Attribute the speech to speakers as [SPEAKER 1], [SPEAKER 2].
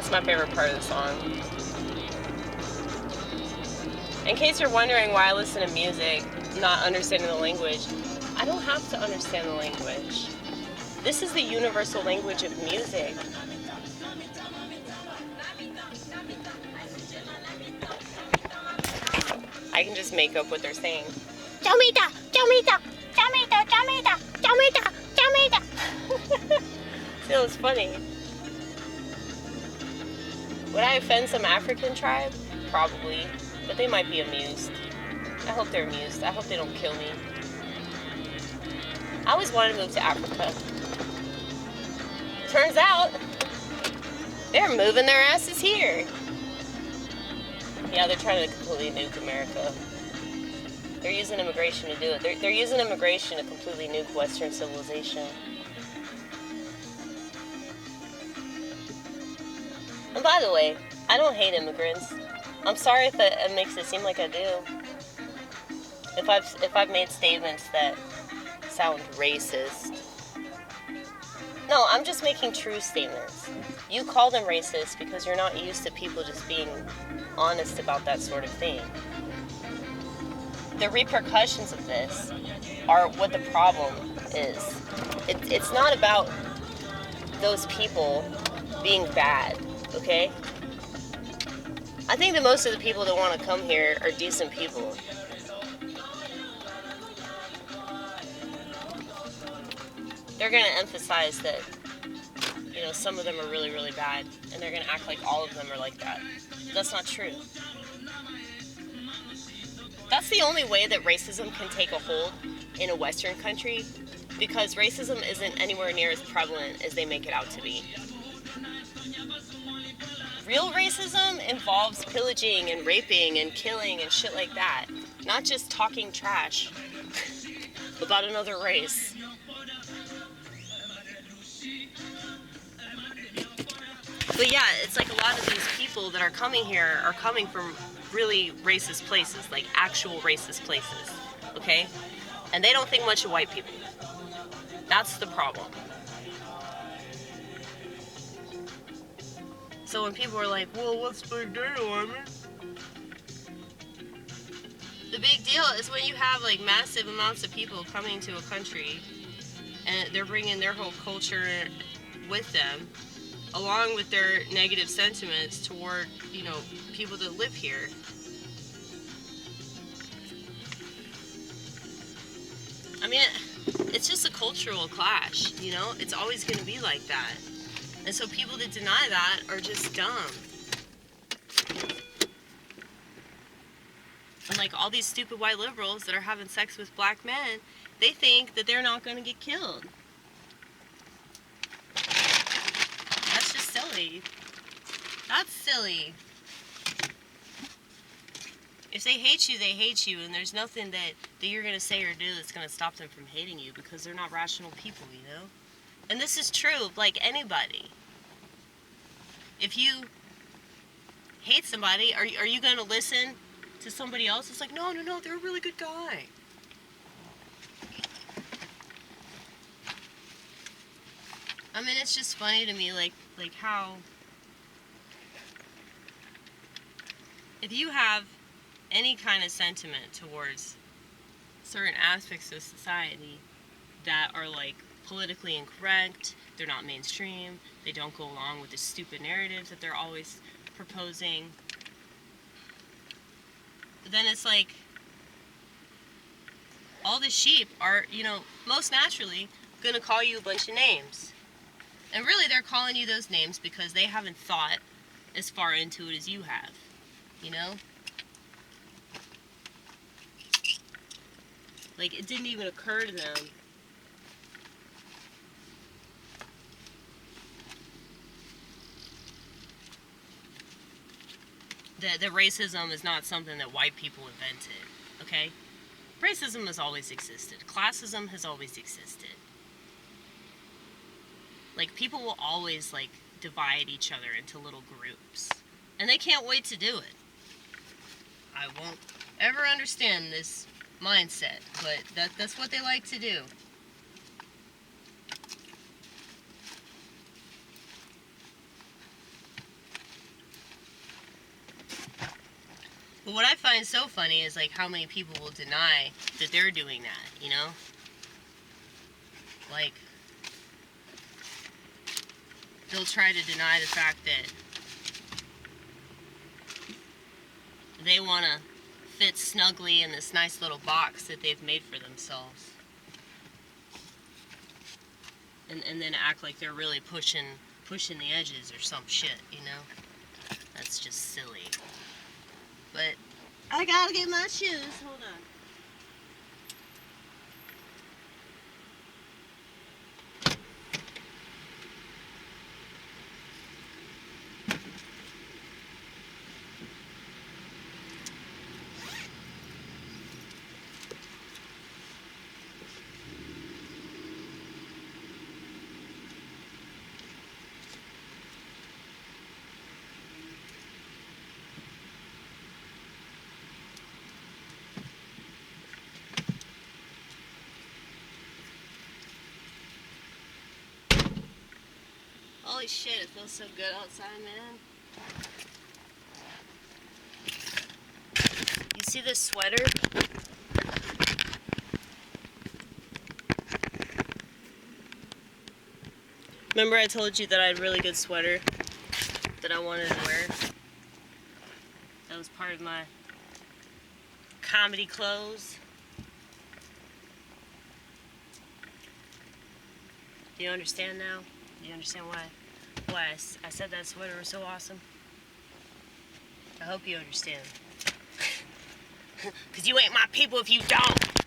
[SPEAKER 1] That's my favorite part of the song. In case you're wondering why I listen to music, not understanding the language, I don't have to understand the language. This is the universal language of music. I can just make up what they're saying. Jamita, Jamita, Jamita, Jamita, Jamita, Jamita. It was funny. Would I offend some African tribe? Probably, but they might be amused. I hope they're amused. I hope they don't kill me. I always wanted to move to Africa. Turns out, they're moving their asses here. Yeah, they're trying to completely nuke America. They're using immigration to do it. They're using immigration to completely nuke Western civilization. And by the way, I don't hate immigrants. I'm sorry if it makes it seem like I do. If I've made statements that sound racist. No, I'm just making true statements. You call them racist because you're not used to people just being honest about that sort of thing. The repercussions of this are what the problem is. It's not about those people being bad, okay? I think that most of the people that want to come here are decent people. They're going to emphasize that, you know, some of them are really, really bad, and they're going to act like all of them are like that. That's not true. That's the only way that racism can take a hold in a Western country, because racism isn't anywhere near as prevalent as they make it out to be. Real racism involves pillaging and raping and killing and shit like that, not just talking trash about another race. But yeah, it's like a lot of these people that are coming here are coming from really racist places, like actual racist places, okay? And they don't think much of white people. That's the problem. So when people are like, well, what's the big deal, I mean? The big deal is when you have like massive amounts of people coming to a country and they're bringing their whole culture with them, along with their negative sentiments toward, you know, people that live here. I mean, it's just a cultural clash, you know? It's always going to be like that. And so people that deny that are just dumb. And like all these stupid white liberals that are having sex with black men, they think that they're not going to get killed. That's just silly. That's silly. If they hate you, they hate you, and there's nothing that you're going to say or do that's going to stop them from hating you, because they're not rational people, you know? And this is true of like anybody. If you hate somebody, are you going to listen to somebody else? It's like, no, they're a really good guy. I mean, it's just funny to me, like how if you have any kind of sentiment towards certain aspects of society that are like politically incorrect, they're not mainstream, they don't go along with the stupid narratives that they're always proposing, then it's like all the sheep are, you know, most naturally gonna call you a bunch of names. And really they're calling you those names because they haven't thought as far into it as you have, you know? Like, it didn't even occur to them that racism is not something that white people invented, okay? Racism has always existed. Classism has always existed. Like, people will always, like, divide each other into little groups. And they can't wait to do it. I won't ever understand this mindset, but that's what they like to do. But what I find so funny is like how many people will deny that they're doing that, you know? Like, they'll try to deny the fact that they want to fit snugly in this nice little box that they've made for themselves. And then act like they're really pushing the edges or some shit, you know? That's just silly. But I gotta get my shoes. Hold on. Holy shit, it feels so good outside, man. You see this sweater? Remember I told you that I had a really good sweater that I wanted to wear? That was part of my comedy clothes. Do you understand now? Do you understand why I said that sweater was so awesome? I hope you understand. Because you ain't my people if you don't.